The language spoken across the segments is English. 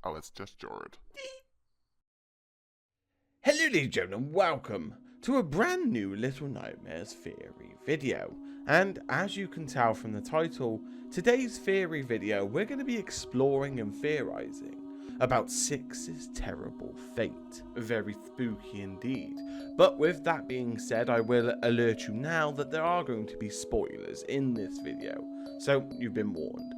Oh, it's just Jord. Hello ladies and gentlemen, welcome to a brand new Little Nightmares theory video. And as you can tell from the title, today's theory video we're going to be exploring and theorizing about Six's terrible fate. Very spooky indeed. But with that being said, I will alert you now that there are going to be spoilers in this video, so you've been warned.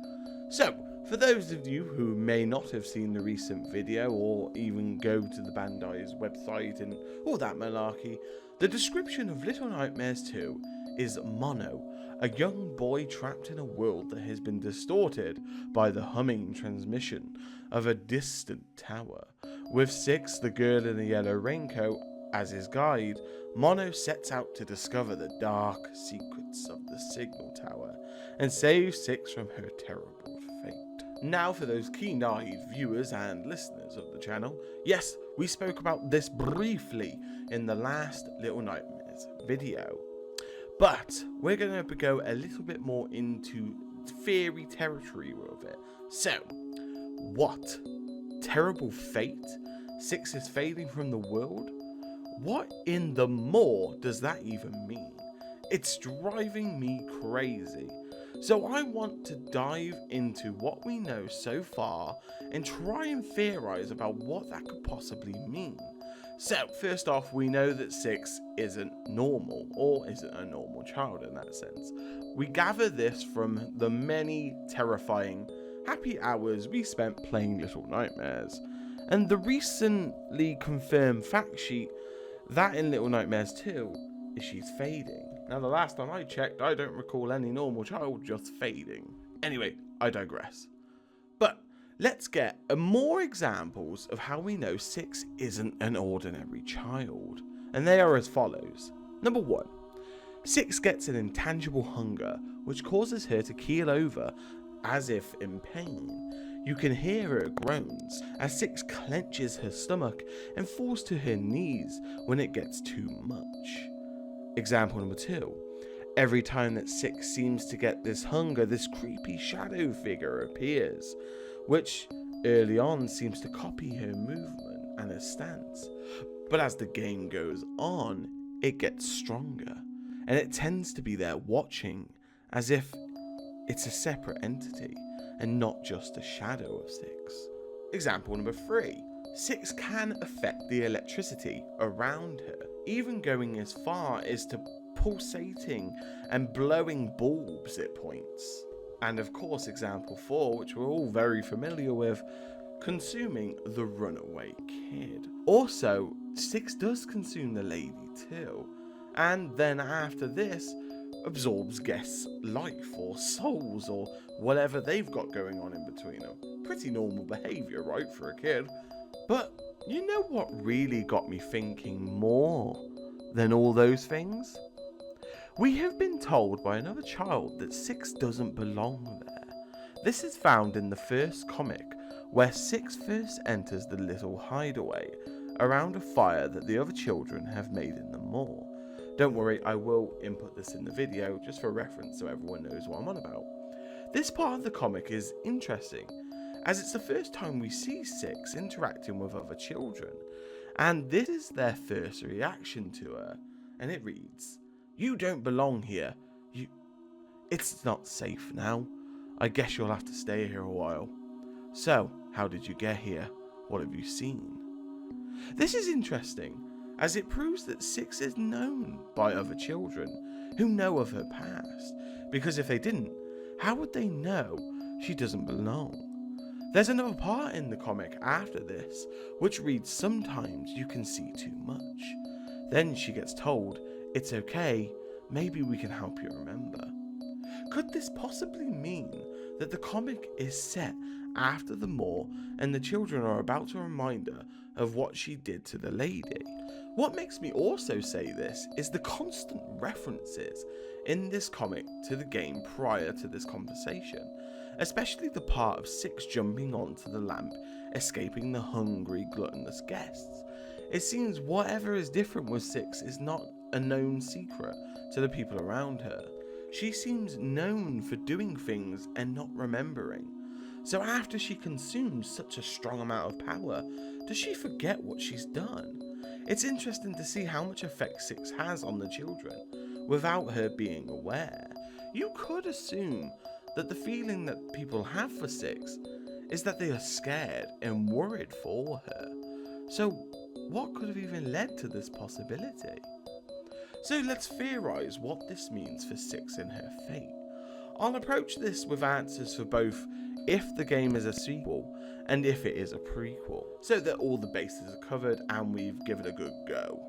So, for those of you who may not have seen the recent video or even go to the Bandai's website and all that malarkey, the description of Little Nightmares 2 is Mono, a young boy trapped in a world that has been distorted by the humming transmission of a distant tower. With Six, the girl in the yellow raincoat, as his guide, Mono sets out to discover the dark secrets of the signal tower and save Six from her terrible fate. Now for those keen-eyed viewers and listeners of the channel, yes, we spoke about this briefly in the last Little Nightmares video, but we're going to go a little bit more into theory territory with it. So, what? Terrible fate? Six is fading from the world? What in the more does that even mean? It's driving me crazy. So I want to dive into what we know so far and try and theorize about what that could possibly mean. So first off, we know that Six isn't normal, or isn't a normal child in that sense. We gather this from the many terrifying happy hours we spent playing Little Nightmares, and the recently confirmed fact sheet that in Little Nightmares 2 is she's fading. Now, the last time I checked, I don't recall any normal child just fading. Anyway, I digress. But let's get more examples of how we know Six isn't an ordinary child. And they are as follows. Number 1. Six gets an intangible hunger, which causes her to keel over as if in pain. You can hear her groans as Six clenches her stomach and falls to her knees when it gets too much. Example number 2. Every time that Six seems to get this hunger, this creepy shadow figure appears, which early on seems to copy her movement and her stance. But as the game goes on, it gets stronger, and it tends to be there watching as if it's a separate entity and not just a shadow of Six. Example number 3. Six can affect the electricity around her, even going as far as to pulsating and blowing bulbs at points. And of course, example 4, which we're all very familiar with, consuming the runaway kid. Also, Six does consume the lady too, and then after this, absorbs guests' life or souls or whatever they've got going on in between them. Pretty normal behaviour, right, for a kid? But you know what really got me thinking more than all those things? We have been told by another child that Six doesn't belong there. This is found in the first comic, where Six first enters the little hideaway around a fire that the other children have made in the mall. Don't worry, I will input this in the video just for reference so everyone knows what I'm on about. This part of the comic is interesting, as it's the first time we see Six interacting with other children, and this is their first reaction to her, and it reads, "You don't belong here. It's not safe now. I guess you'll have to stay here a while. So, how did you get here? What have you seen?" This is interesting, as it proves that Six is known by other children who know of her past, because if they didn't, how would they know she doesn't belong? There's another part in the comic after this, which reads, "Sometimes you can see too much." Then she gets told, "It's okay, maybe we can help you remember." Could this possibly mean that the comic is set after the mall and the children are about to remind her of what she did to the lady? What makes me also say this is the constant references in this comic to the game prior to this conversation, especially the part of Six jumping onto the lamp, escaping the hungry, gluttonous guests. It seems whatever is different with Six is not a known secret to the people around her. She seems known for doing things and not remembering. So after she consumes such a strong amount of power, does she forget what she's done? It's interesting to see how much effect Six has on the children, without her being aware. You could assume that the feeling that people have for Six is that they are scared and worried for her. So what could have even led to this possibility? So let's theorise what this means for Six and her fate. I'll approach this with answers for both if the game is a sequel and if it is a prequel, so that all the bases are covered and we've given a good go.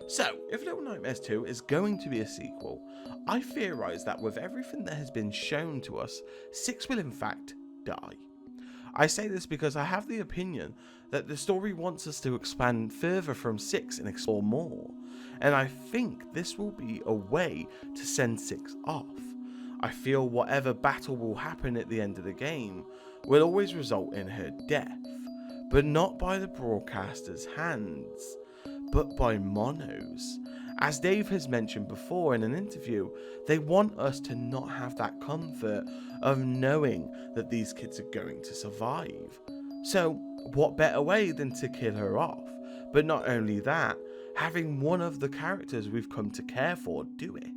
So, if Little Nightmares 2 is going to be a sequel, I theorise that with everything that has been shown to us, Six will in fact die. I say this because I have the opinion that the story wants us to expand further from Six and explore more, and I think this will be a way to send Six off. I feel whatever battle will happen at the end of the game will always result in her death, but not by the broadcaster's hands, but by Mono's. As Dave has mentioned before in an interview, they want us to not have that comfort of knowing that these kids are going to survive. So what better way than to kill her off? But not only that, having one of the characters we've come to care for do it.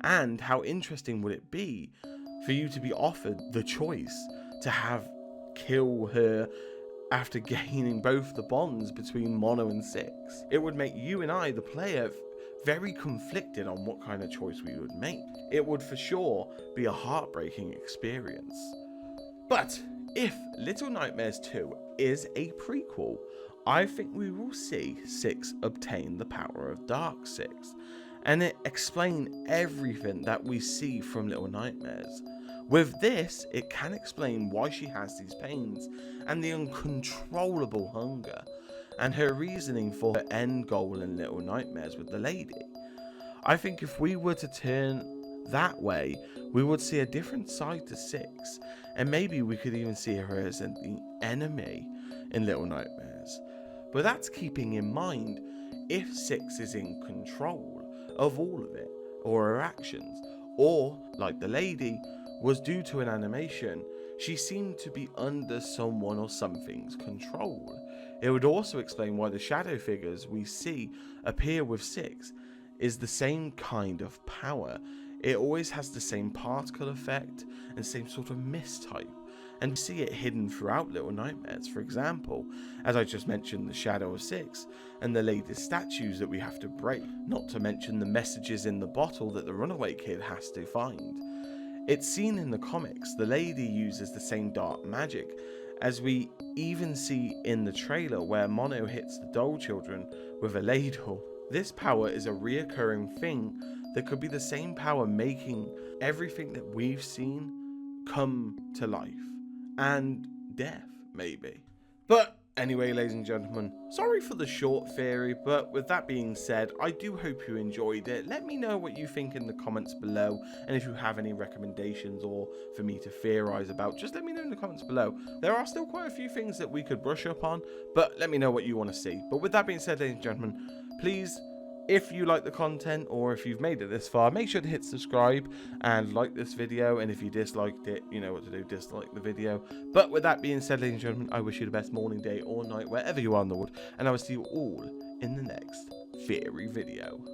And how interesting would it be for you to be offered the choice to have kill her after gaining both the bonds between Mono and Six? It would make you and I, the player, very conflicted on what kind of choice we would make. It would for sure be a heartbreaking experience. But if Little Nightmares 2 is a prequel, I think we will see Six obtain the power of Dark Six, and it explain everything that we see from Little Nightmares. With this, it can explain why she has these pains and the uncontrollable hunger, and her reasoning for her end goal in Little Nightmares with the lady. I think if we were to turn that way, we would see a different side to Six, and maybe we could even see her as the enemy in Little Nightmares. But that's keeping in mind if Six is in control of all of it, or her actions, or, like the lady, was due to an animation, she seemed to be under someone or something's control. It would also explain why the shadow figures we see appear with Six is the same kind of power. It always has the same particle effect and same sort of mist type, and we see it hidden throughout Little Nightmares. For example, as I just mentioned, the shadow of Six and the lady's statues that we have to break, not to mention the messages in the bottle that the runaway kid has to find. It's seen in the comics, the lady uses the same dark magic, as we even see in the trailer where Mono hits the doll children with a ladle. This power is a reoccurring thing that could be the same power making everything that we've seen come to life. And death, maybe. But anyway, ladies and gentlemen, sorry for the short theory, but with that being said, I do hope you enjoyed it. Let me know what you think in the comments below, and if you have any recommendations or for me to theorize about, just let me know in the comments below. There are still quite a few things that we could brush up on, but let me know what you want to see. But with that being said, ladies and gentlemen, please, if you like the content or if you've made it this far, make sure to hit subscribe and like this video. And if you disliked it, you know what to do, dislike the video. But with that being said, ladies and gentlemen, I wish you the best morning, day or night, wherever you are in the world. And I will see you all in the next theory video.